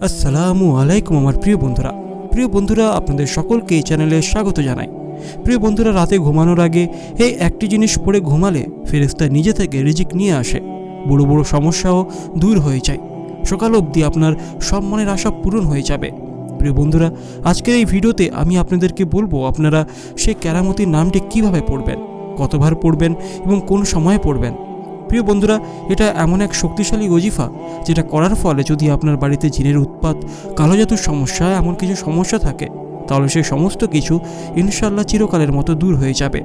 আসসালামু আলাইকুম আমার প্রিয় বন্ধুরা আপনাদের সকলকে এই চ্যানেলে স্বাগত জানাই। প্রিয় বন্ধুরা, রাতে ঘুমানোর আগে এই একটি জিনিস পড়ে ঘুমালে ফেরেশতা নিজে থেকে রিজিক নিয়ে আসে, বড় বড় সমস্যাও দূর হয়ে যায়, সকাল অবধি আপনার সব মনের আশা পূরণ হয়ে যাবে। প্রিয় বন্ধুরা, আজকের এই ভিডিওতে আমি আপনাদেরকে বলবো আপনারা সেই কেরামতির নামটি কিভাবে পড়বেন, কতবার পড়বেন এবং কোন সময়ে পড়বেন। প্রিয় বন্ধুরা, এটা এমন এক শক্তিশালী ওজিফা যেটা করার ফলে যদি আপনার বাড়িতে জিনের উৎপাত, কালো জাদুর সমস্যা, এমন কিছু সমস্যা থাকে তাহলে সেই সমস্ত কিছু ইনশাআল্লাহ চিরকালের মতো দূর হয়ে যাবে।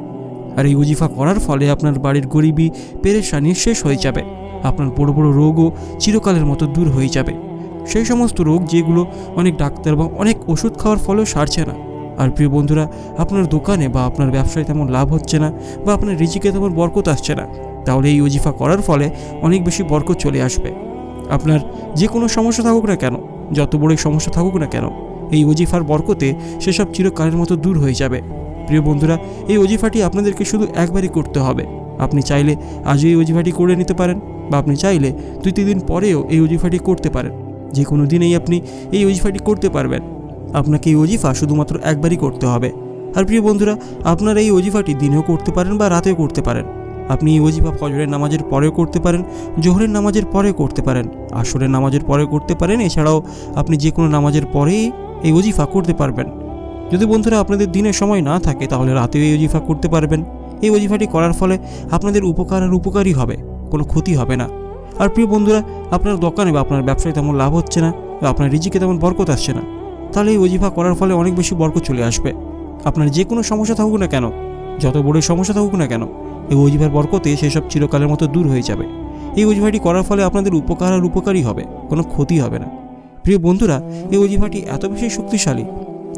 আর এই ওজিফা করার ফলে আপনার বাড়ির গরিবি, পেরেশানি শেষ হয়ে যাবে, আপনার বড় বড় রোগও চিরকালের মতো দূর হয়ে যাবে। সেই সমস্ত রোগ যেগুলো অনেক ডাক্তার বা অনেক ওষুধ খাওয়ার ফলেও সারছে না। আর প্রিয় বন্ধুরা, আপনার দোকানে বা আপনার ব্যবসায় তেমন লাভ হচ্ছে না বা আপনার রিজিকে তেমন বরকত আসছে না, তাহলে এই ওজিফা করার ফলে অনেক বেশি বরকত চলে আসবে। আপনার যে কোনো সমস্যা থাকুক না কেন, যত বড়ই সমস্যা থাকুক না কেন, এই ওজিফার বরকতে সেসব চিরকালের মতো দূর হয়ে যাবে। প্রিয় বন্ধুরা, এই ওজিফাটি আপনাদেরকে শুধু একবারই করতে হবে। আপনি চাইলে আজও এই ওজিফাটি করে নিতে পারেন বা আপনি চাইলে 2-3 দিন পরেও এই ওজিফাটি করতে পারেন। যে কোনো দিনেই আপনি এই ওজিফাটি করতে পারবেন। আপনাকে এই ওজিফা শুধুমাত্র একবারই করতে হবে। আর প্রিয় বন্ধুরা, আপনারা এই ওজিফাটি দিনেও করতে পারেন বা রাতেও করতে পারেন। আপনি এই ওজিফা ফজরের নামাজের পরেও করতে পারেন, জোহরের নামাজের পরেও করতে পারেন, আসরের নামাজের পরেও করতে পারেন। এছাড়াও আপনি যে কোনো নামাজের পরেই এই ওজিফা করতে পারবেন। যদি বন্ধুরা আপনাদের দিনের সময় না থাকে তাহলে রাতেও এই ওজিফা করতে পারবেন। এই ওজিফাটি করার ফলে আপনাদের উপকার আর উপকারই হবে, কোনো ক্ষতি হবে না। আর প্রিয় বন্ধুরা, আপনার দোকানে বা আপনার ব্যবসায় তেমন লাভ হচ্ছে না বা আপনার রিজিকে তেমন বরকত আসছে না, তাহলে এই ওজিফা করার ফলে অনেক বেশি বরকত চলে আসবে। আপনার যে কোনো সমস্যা থাকুক না কেন, যত বড় সমস্যা থাকুক না কেন, এই ওজিফার বরকতে সেসব চিরকালের মতো দূর হয়ে যাবে। এই ওজিফাটি করার ফলে আপনাদের উপকার আর উপকারই হবে, কোনো ক্ষতি হবে না। প্রিয় বন্ধুরা, এই ওজিফাটি এত বেশি শক্তিশালী,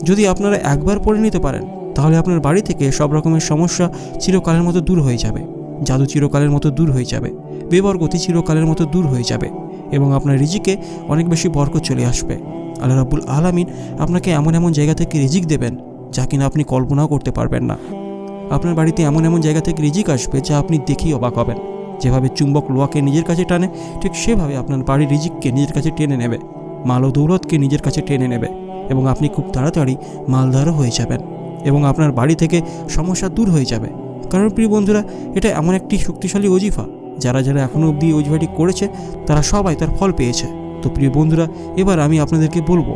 যদি আপনারা একবার পড়ে নিতে পারেন তাহলে আপনার বাড়ি থেকে সব রকমের সমস্যা চিরকালের মতো দূর হয়ে যাবে, জাদু চিরকালের মতো দূর হয়ে যাবে, বেবরকতি চিরকালের মতো দূর হয়ে যাবে এবং আপনার রিজিকে অনেক বেশি বরকত চলে আসবে। আল্লাহ রাব্বুল আলামিন আপনাকে এমন এমন জায়গা থেকে রিজিক দেবেন যা কিনা আপনি কল্পনাও করতে পারবেন না। আপনার বাড়িতে এমন এমন জায়গা থেকে রিজিক আসবে যা আপনি দেখেই অবাক হবেন। যেভাবে চুম্বক লোহাকে নিজের কাছে টানে, ঠিক সেভাবে আপনার বাড়ির রিজিককে নিজের কাছে টেনে নেবে, মাল ও দৌলতকে নিজের কাছে টেনে নেবে এবং আপনি খুব তাড়াতাড়ি মালদারও হয়ে যাবেন এবং আপনার বাড়ি থেকে সমস্যা দূর হয়ে যাবে। কারণ প্রিয় বন্ধুরা, এটা এমন একটি শক্তিশালী ওজিফা, যারা এখনও অবধি ওজিফাটি করেছে তারা সবাই তার ফল পেয়েছে। তো প্রিয় বন্ধুরা, এবার আমি আপনাদেরকে বলবো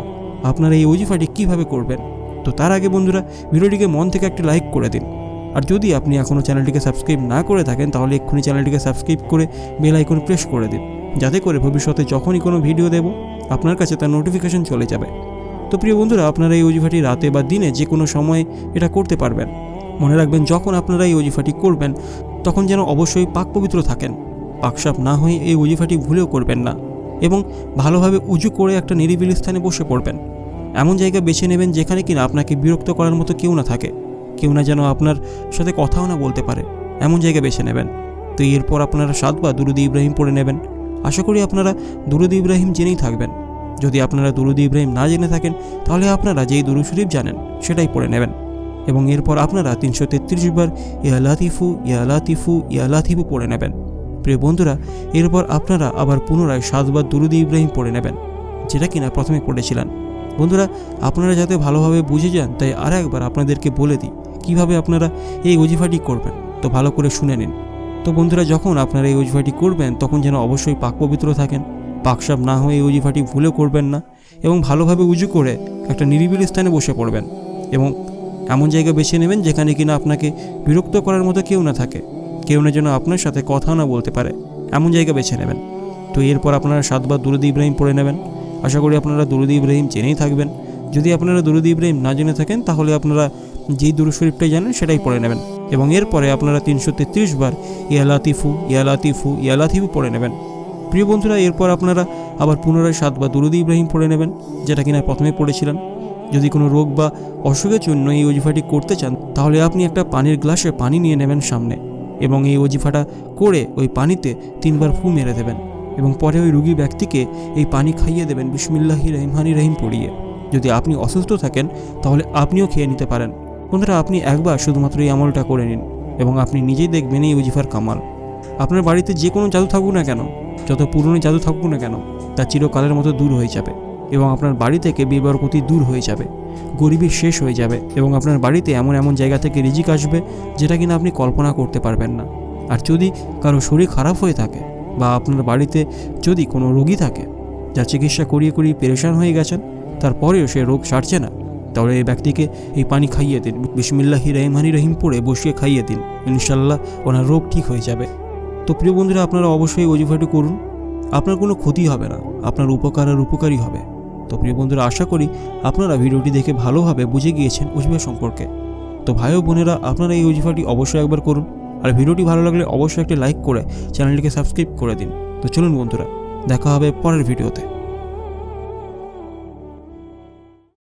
আপনারা এই ওজিফাটি কীভাবে করবেন। তো তার আগে বন্ধুরা, ভিডিওটিকে মন থেকে একটি লাইক করে দিন। আর যদি আপনি এখনও চ্যানেলটিকে সাবস্ক্রাইব না করে থাকেন তাহলে এক্ষুনি চ্যানেলটিকে সাবস্ক্রাইব করে বেল আইকন প্রেস করে দিন, যাতে করে ভবিষ্যতে যখনই কোনো ভিডিও দেব আপনার কাছে তার নোটিফিকেশন চলে যাবে। তো প্রিয় বন্ধুরা, আপনারা এই ওজিফাটি রাতে বা দিনে যে কোনো সময় এটা করতে পারবেন। মনে রাখবেন, যখন আপনারা এই ওজিফাটি করবেন তখন যেন অবশ্যই পাক পবিত্র থাকেন, পাকসাপ না হয়ে এই ওজিফাটি ভুলেও করবেন না এবং ভালোভাবে উজু করে একটা নিরিবিলি স্থানে বসে পড়বেন। এমন জায়গা বেছে নেবেন যেখানে কিনা আপনাকে বিরক্ত করার মতো কেউ না থাকে, কেউ না যেন আপনার সাথে কথাও না বলতে পারে, এমন জায়গা বেছে নেবেন। তো এরপর আপনারা 7 বার দুরুদ ইব্রাহিম পড়ে নেবেন। আশা করি আপনারা দুরুদ ইব্রাহিম জেনেই থাকবেন। যদি আপনারা দুরুদ ইব্রাহিম না জেনে থাকেন তাহলে আপনারা যেই দুরুদ শরীফ জানেন সেটাই পড়ে নেবেন এবং এরপর আপনারা 333 বার ইয়া লাতিফু ইয়া লাতিফু ইয়া লাতিফু পড়ে নেবেন। প্রিয় বন্ধুরা, এরপর আপনারা আবার পুনরায় 7 বার দুরুদ ইব্রাহিম পড়ে নেবেন, যেটা কিনা প্রথমে পড়েছিলেন। বন্ধুরা, আপনারা যাতে ভালোভাবে বুঝে যান তাই আর একবার আপনাদেরকে বলে দিই কীভাবে আপনারা এই ওজিফাটি করবেন। তো ভালো করে শুনে নিন। তো বন্ধুরা, যখন আপনারা এই ওজিফাটি করবেন তখন যেন অবশ্যই পাক পবিত্র থাকেন, পাকসাপ না হয়ে এই ওজিফাটি ভুলেও করবেন না এবং ভালোভাবে উজু করে একটা নিরিবিলি স্থানে বসে পড়বেন এবং এমন জায়গা বেছে নেবেন যেখানে কিনা আপনাকে বিরক্ত করার মতো কেউ না থাকে, কেউ না যেন আপনার সাথে কথা না বলতে পারে, এমন জায়গা বেছে নেবেন। তো এরপর আপনারা 7 বার দুরুদ ইব্রাহিম পড়ে নেবেন। আশা করি আপনারা দুরুদ ইব্রাহিম জেনেই থাকবেন। যদি আপনারা দুরুদ ইব্রাহিম না জেনে থাকেন তাহলে আপনারা যেই দুরুদ শরীফটাই জানেন সেটাই পড়ে নেবেন এবং এরপরে আপনারা 333 বার ইয়া লাতিফু ইয়া লাতিফু ইয়া লাতিফু পড়ে নেবেন। প্রিয় বন্ধুরা, এরপর আপনারা আবার পুনরায় 7 বার দুরুদ ইব্রাহিম পড়ে নেবেন, যেটা কিনা প্রথমে পড়েছিলেন। যদি কোনো রোগ বা অসুখের জন্য এই ওজিফাটি করতে চান তাহলে আপনি একটা পানির গ্লাসে পানি নিয়ে নেবেন সামনে এবং এই ওজিফাটা করে ওই পানিতে 3 বার ফু মেরে দেবেন এবং পরে ওই রোগী ব্যক্তিকে এই পানি খাইয়ে দেবেন বিসমিল্লাহির রহমানির রহিম পড়িয়ে। যদি আপনি অসুস্থ থাকেন তাহলে আপনিও খেয়ে নিতে পারেন। বন্ধুরা, আপনি একবার শুধুমাত্র এই আমলটা করে নিন এবং আপনি নিজেই দেখবেন এই ওজিফার কামাল। আপনার বাড়িতে যে কোনো জাদু থাকুক না কেন, যত পুরনো জাদু থাকুক না কেন, তা চিরকালের মতো দূর হয়ে যাবে এবং আপনার বাড়ি থেকে বেবরকতি দূর হয়ে যাবে, গরিবি শেষ হয়ে যাবে এবং আপনার বাড়িতে এমন এমন জায়গা থেকে রিজিক আসবে যেটা কিনা আপনি কল্পনা করতে পারবেন না। আর যদি কারো শরীর খারাপ হয়ে থাকে বা আপনার বাড়িতে যদি কোনো রোগী থাকে যা চিকিৎসা করিয়ে পেরেশান হয়ে গেছেন, তারপরেও সে রোগ সারছে না, তাহলে এই ব্যক্তিকে এই পানি খাইয়ে দিন, বিসমিল্লাহির রহমানির রহিম পড়ে বসিয়ে খাইয়ে দিন, ইনশাল্লাহ ওনার রোগ ঠিক হয়ে যাবে। তো প্রিয় বন্ধুরা, আপনারা অবশ্যই ওজিফাটি করুন, আপনার কোনো ক্ষতি হবে না, আপনার উপকার আর উপকারী হবে। তো প্রিয় বন্ধুরা, আশা করি আপনারা ভিডিওটি দেখে ভালোভাবে বুঝে গিয়েছেন ওজিফা সম্পর্কে। তো ভাই ও বোনেরা, আপনারা এই ওজিফাটি অবশ্যই একবার করুন, আর ভিডিওটি ভালো লাগলে অবশ্যই একটি লাইক করে চ্যানেলটিকে সাবস্ক্রাইব করে দিন। তো চলুন বন্ধুরা, দেখা হবে পরের ভিডিওতে।